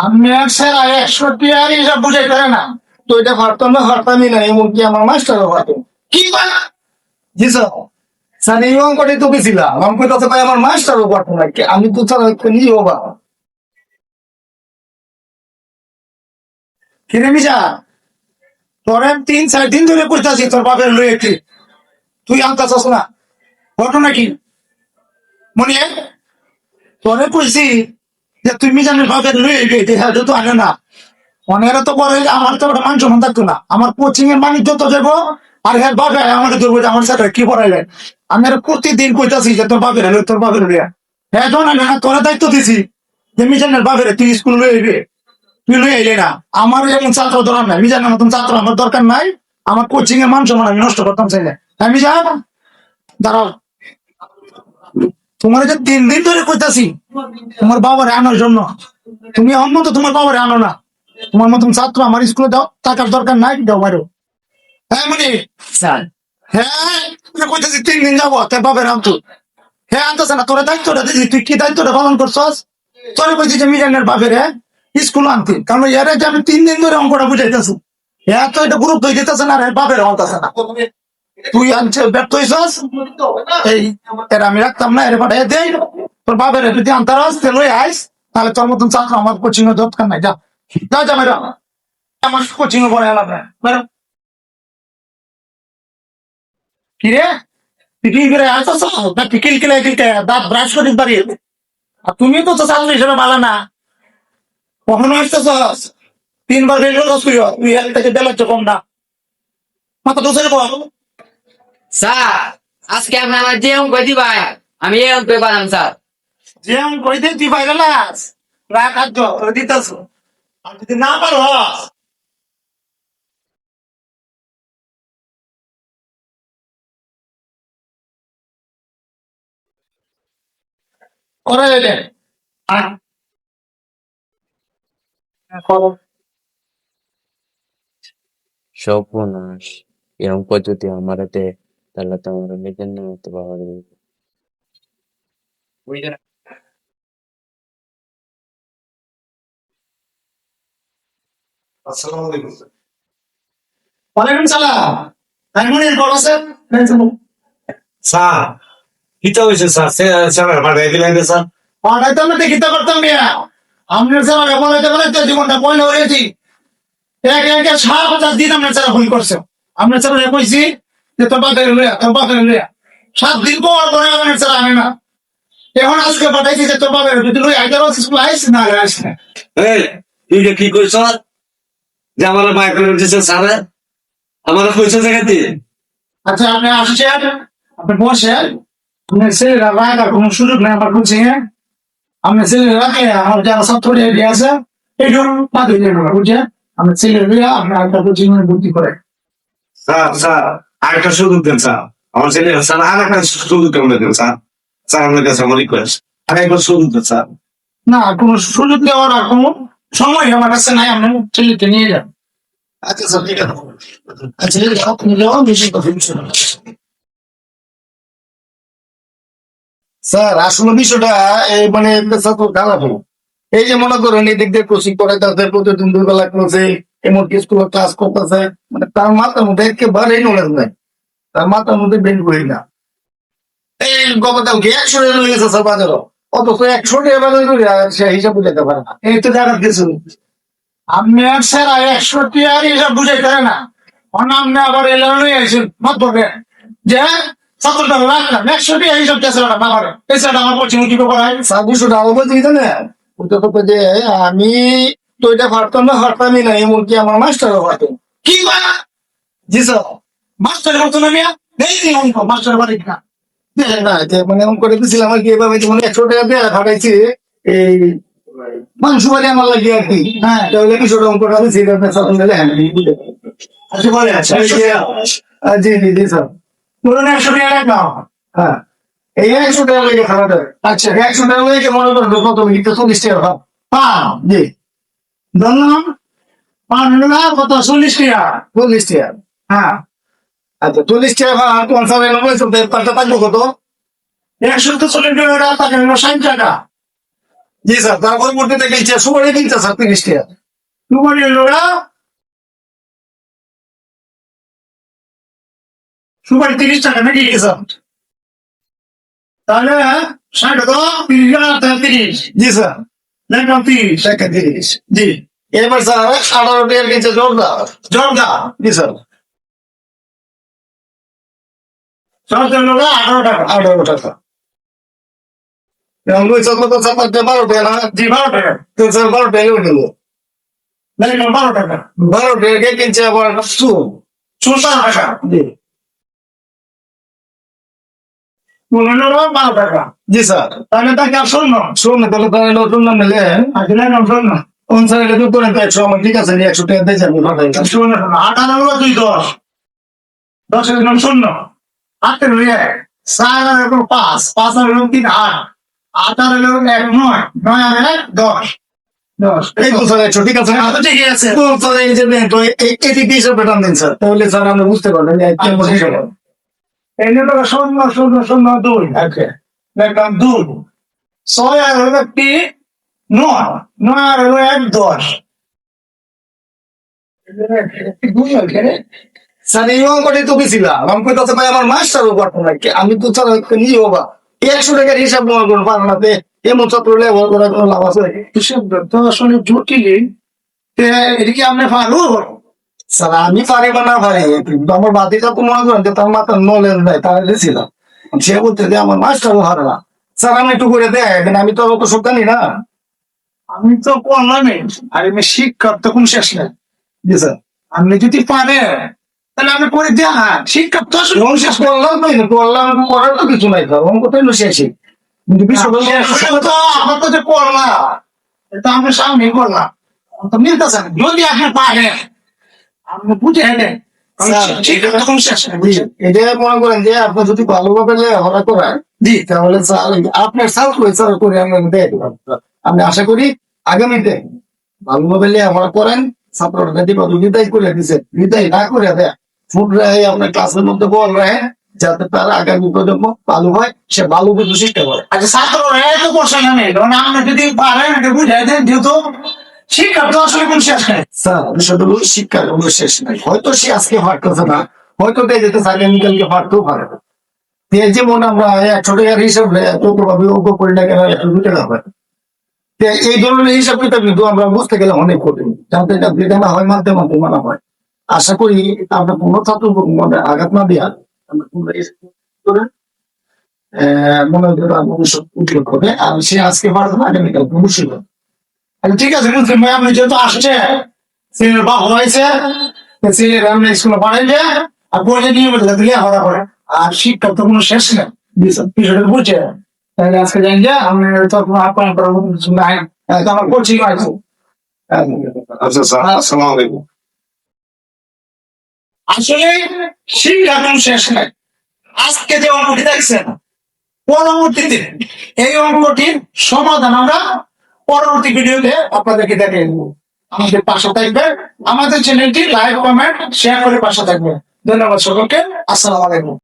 আমি আর স্যার 100 আর এসব বুঝাই পারে না। তো এটা পারতাম না, পারতামই না, এমনকি আমার মাস্টারও পারতো। কি বলা? জি স্যার। স্যার এই অঙ্কটাই তো গেছিলাম, অঙ্কের কথা ভাই আমার মাস্টারও পারতো না, আমি তো স্যার নিজেও বা। কিরে মিশা, তোর আমি 3-4 দিন ধরে কইতাছি তোর বাপের লই একটি, তুই আনতাছস না, ঘটনা কি? মনে তোরে কইছি যে তুই মিজানের বাপের লই গেছি, হ্যাঁ তো আনে না। অনেরা তো করে, আমার তো ওটা মান সম্মান থাকতো না, আমার কোচিং এর বাণিজ্য তো যাবো। আর হ্যাঁ বাপে আমাকে ধরবো যে আমার সাথে কি পড়াইলেন। আমি আর প্রতিদিন কইতাছি যে তোর বাপের হলো, তোর বাপের হলিয়া। হ্যাঁ তো না না, তোরা দায়িত্ব দিছি যে মিজানের বাপের তুই স্কুল লই আইবে, তুই লই আইলে না। আমার এমন ছাত্র দরকার নাই, মিজানের মতন ছাত্র আমার দরকার নাই। আমার কোচিং এর মান সম্মান আমি নষ্ট করতাম চাইলে। হ্যাঁ মিজান, দাঁড়াও। তোমার যে 3 দিন ধরে কইতাছি তোমার বাবারে আনার জন্য, তুমি অন্তত তোমার বাবারে আনো না। তোমার মতন ছাত্র আমার স্কুলে দাও, টাকার দরকার নাই, দাও বাইরো। হ্যাঁ মানে স্যার হ্যাঁ, কইতেছি 3 দিন যাবো তোর বাপের আনতো। হ্যাঁ আনতেছে না, তোর দায়িত্বটা দিদি, তুই কি দায়িত্বটা পালন করছস? তোরে কইছি যে মিজানের বাপের স্কুল আনতি, কারণ এর যে আমি 3 দিন ধরে অঙ্কটা বুঝাইতেছি, হ্যাঁ তো এটা গুরুত্ব দিতেছে না, আর বাপের আনতেছে না। তুই আনছে ব্যর্থ হইছস, এই এর আমি রাখতাম না, এর পাঠাই দেই। তোর বাপের যদি আনতারস তে লই আইস, তাহলে তোর মতন ছাত্র আমার কোচিং এর দরকার নাই। যা যা যা মেরা, আমার কোচিং এ পড়ে আলাদা মেরা। কি রে, তুই কি করে আসছ না? কিল কিলাই দিতে দাঁত ব্রাশ করিস বাড়ি। আর তুমি তো ছাত্র হিসেবে ভালো না, কখনো আসতেছস 3 বার ফেল করছিস, তুই হেল থেকে বেলাচ্ছ কম না, মাথা তো ছেড়ে বল। স্যার আজকে আপনি আমার যে অঙ্ক দিবাই আমি এই অঙ্ক পারাম স্যার। যে আমি কইতে তুই পাইলে না, রাখ খাদ্য দিতেছ। আর যদি না পারো করে দে। সর্বনাশ, এরকম পদ্ধতি আমার হাতে, তাহলে তো আমার নিজের নামে তো বাবা দেবে। আসসালামু আলাইকুম। ওয়ালাইকুম সালাম। আমি মনে বড় স্যার। স্যার কিতা হয়েছে স্যার? স্যার পাঠাই দিলেন যে স্যার। পাঠাইতে আমরা দেখিতে পারতাম মিয়া, আপনার স্যার বলাইতে বলাইতে জীবনটা পয়লা হয়েছি। এক এক 7,000 দিন আপনার স্যার ভুল করছে। আপনার স্যার কইছি যে তোর বাপের লইয়া, তোর বাপের লইয়া 7 দিন পর পরে আপনার স্যার আনে না। এখন আজকে পাঠাইছি যে তোর বাপের যদি লই আইতে স্কুল আইস না আইস না। এই তুই যে কি কইছ যে আমার মাইক করে দিয়েছে স্যার? আমার কইছে জায়গাতে আচ্ছা আপনি আসছেন, আপনি বসেন, আপনার ছেলেরা রাখার কোনো সুযোগ নেই আমার কোচিং এ। আপনার ছেলেরা রাখে আমার যারা ছাত্র রেডি আছে এইটু বাদ হয়ে যাবে, বুঝছেন? আপনার ছেলে লইয়া আপনার একটা কোচিং এ ভর্তি করে। স্যার। স্যার আরেকটা সুযোগ দেন স্যার, আমার ছেলে স্যার আর একটা সুযোগ কেমন দেন স্যার? স্যার আপনার কাছে আমার রিকোয়েস্ট, আরেকবার সুযোগ দেন স্যার। না কোনো সুযোগ দেওয়ার আর কোনো সময় আমার কাছে নাই, আপনি ছেলেকে নিয়ে যান। আচ্ছা স্যার ঠিক আছে। আচ্ছা আপনি যাওয়ান, বেশি কথা বলছেন না। স্যার আসলে বিষয়টা এই মানে তো খারাপ হলো। এই যে মনে করেন এদিক দিয়ে কোচিং করাইতেছে, প্রতিদিন 2 বেলা ক্লাসে, এমনকি স্কুলে ক্লাস করতেছে, মানে তার মাথার মধ্যে একেবারেই নলেজ নাই, তার মাথার মধ্যে বের করি না। এই গতকালকে 100 টাকা লয়ে গেছে স্যার বাজারও, অথচ 100 টাকা বাজার করে সে হিসাব বুঝাইতে পারে না। এই তো জায়গা কিছু আপনি আর স্যার 100 টাকা আর হিসাব বুঝাইতে পারে না। আপনি আবার এলাকা লয়ে আসেন মত বলবে যে ছাত্রটা রাখলাম 100 টাকা হিসাব চেষ্টা না করে, এছাড়া আমার কোচিং কি করায় স্যার 200 টাকা বলতে দিতে না। ওটা তো যে আমি তো এটা পারতাম না, পারতামই না, এমনকি আমার মাস্টারও পারতো। কি বলা? জি স্যার, মাস্টারের মতো না মিয়া, নেই অঙ্ক মাস্টার বাড়ি না। না যে মানে অঙ্ক করে দিয়েছিলাম আর কি, এভাবে যেমন 100 টাকা দিয়ে খাটাইছি এই মাংস বাড়ি আমার লাগিয়ে আর কি। হ্যাঁ তাহলে কিছুটা অঙ্ক হবে সেটা আপনার সাথে মিলে হ্যাঁ বুঝে যাবেন। আচ্ছা বলে আচ্ছা জি জি জি স্যার, ধরুন 100 টাকা রাখলাম। হ্যাঁ এই 100 টাকা লেগে খাওয়া যাবে। আচ্ছা 100 টাকা লেগে মনে করেন কত মিনিট 40 টাকা হয়। হ্যাঁ জি ধরলাম, 5 কত 40 টাকা, 40 টাকা। হ্যাঁ আচ্ছা 40 টাকা আর 95 পাল্টা থাকবো কত? 140 টাকা থাকে 60 টাকা। জি স্যার, তার পরবর্তীতে কিনছে সুপারি কিনছে স্যার 30 টাকা। সুপারি হলো না, সুপারি 30 টাকা নাকি? জি স্যার। তাহলে 60 তো 30 জি স্যার, দেখলাম 30 টাকা 30। জি। এবার স্যার 18 টাকার কিনছে জর্দা। জর্দা জি স্যার, জর্দা হলো না 18 টাকা। 18 টাকা। এবং ওই চকলেট তো স্যার 12 টাকা না? জি 12 টাকা, তো স্যার 12 টাকা কিনলো। দেখলাম 12 টাকা। 12 টাকা কিনছে আবার চুন। 14 টাকা, জি। মনে হলো 12 টাকা। জি স্যার, তাহলে তাকে আর শূন্য, শুন না তাহলে তাহলে নতুন না মিলে আসলে না শূন্য। কোন স্যার এটা তো করে দেয় 100 আমার ঠিক আছে 100 টাকা দিয়ে যাবো ভাই। শূন্য 18 হলো 2 10, 10 এর নাম শূন্য, 8 এর হলো 1, 4 আর হলো 5, 5 আর হলো 3 8, 8 আর হলো 1 9, 9 আর 1 10, 10। এই তো স্যার 100 ঠিক আছে। আচ্ছা ঠিক আছে। তো স্যার এই যে নেন, তো এদিকে হিসাব পেটান দিন স্যার, তাহলে স্যার আমরা বুঝতে পারবেন যে কেমন হিসাব হবে। এই নিলো শূন্য শূন্য শূন্য 2, ওকে, দেখলাম 2, 6 আর হলো 3 9, 9 আর হলো 1 10। স্যার এই অঙ্কটাই তো বেছিলাম, আমি কইতাছে ভাই আমার মাস্টারও পারতো না, আমি তো স্যার নিয়ে হবা 100 টাকার হিসাব মনে করুন পারলাতে এমন ছাত্র লেভেল করার কোনো লাভ আছে? হিসাব তো আসলে জটিল, এদিকে আপনি পারো? স্যার আমি পারি বা না পারি, কিন্তু আমার বাতিটা তো মনে করেন যে তার মাথার নলেজ নাই, তার দিয়েছিলাম। সে বলতে যে আমার মাস্টারও হারে না। স্যার আমি একটু করে দেখেন, আমি তো অত সব জানি না। আমি তো করলামই, আর আমি শিক্ষক তখন শেষ না। জি স্যার, আপনি যদি পারেন তাহলে আপনি করে দেখান, শিক্ষক তো আসলে এবং শেষ করলাম তো করলাম, করার তো কিছু নাই স্যার, অঙ্ক তো শেষই। কিন্তু বিষয়টা হলো- তো আমার তো যে করলাম, এটা আমি সামনে করলাম, তো মিলতেছে না। যদি আপনি পারেন আপনি বুঝে নেন, স্যার, শিক্ষক তখন শেষ না, জি, এটা মনে করেন যে আপনি যদি ভালোভাবে লেখাপড়া করেন জি তাহলে স্যার আপনার সাল করে স্যার করে আমি দেখ আমি আশা করি আগামীতে ভালোভাবে লেখাপড়া করেন, ছাত্ররা দিব বিদায় করে দিছে, বিদায় না করে দেয় ফুট রাহে আপনার ক্লাসের মধ্যে বল রাহে, যাতে তার আগামী প্রজন্ম ভালো হয়, সে ভালো কিছু শিক্ষা করে। আচ্ছা ছাত্ররা এত বসে না নেই, কারণ আপনি যদি পারেন এটা বুঝাই দেন, যেহেতু শিক্ষক তো আসলে কোন শেষ নেই। স্যার বিষয়টা হলো শিক্ষার কোনো শেষ নাই, হয়তো সে আজকে পারতেছে না, হয়তো দিয়ে যেতে আগামীকালকে পারতেও পারে না। এই যেমন আমরা 100 টাকার হিসাব ভাবে অঙ্ক করি না কেন 2 টাকা হয়, এই ধরনের হিসাব কিতাব কিন্তু আমরা বুঝতে গেলে অনেক কঠিন, জানতে জানতে জানা হয়, মানতে মানতে মানা হয়। আশা করি আমরা কোনো ছাত্র মনে আঘাত না দেওয়া, আমরা কোনো করে মনে হয় ভবিষ্যৎ উজ্জ্বল করবে, আর সে আজকে পারবে না আগামীকাল অবশ্যই করবে। আচ্ছা ঠিক আছে, বুঝলেন ভাই, আপনি যেহেতু আসছে ছেলের বাবা হয়েছে, ছেলের আপনি স্কুলে পাঠাইলে আর বলে নিয়ে দিলে হওয়া করে, আর শিক্ষা তো কোনো শেষ নেই, বিষয়টা বুঝছে। তাহলে আজকে জানি যে আপনি তো কোনো আপ্যায়ন করার মতো কিছু নাই, তো আমার কোচিং আছে। আচ্ছা স্যার, আসসালামু আলাইকুম। আসলে শিক্ষা কোনো শেষ নাই। আজকে যে অঙ্কটি দেখছেন, পরবর্তীতে এই অঙ্কটির সমাধান আমরা পরবর্তী ভিডিওতে আপনাদেরকে দেখিয়ে দেবো। আমাদের পাশে থাকবে, আমাদের চ্যানেলটি লাইক কমেন্ট শেয়ার করে পাশে থাকবে। ধন্যবাদ সকলকে, আসসালামু আলাইকুম।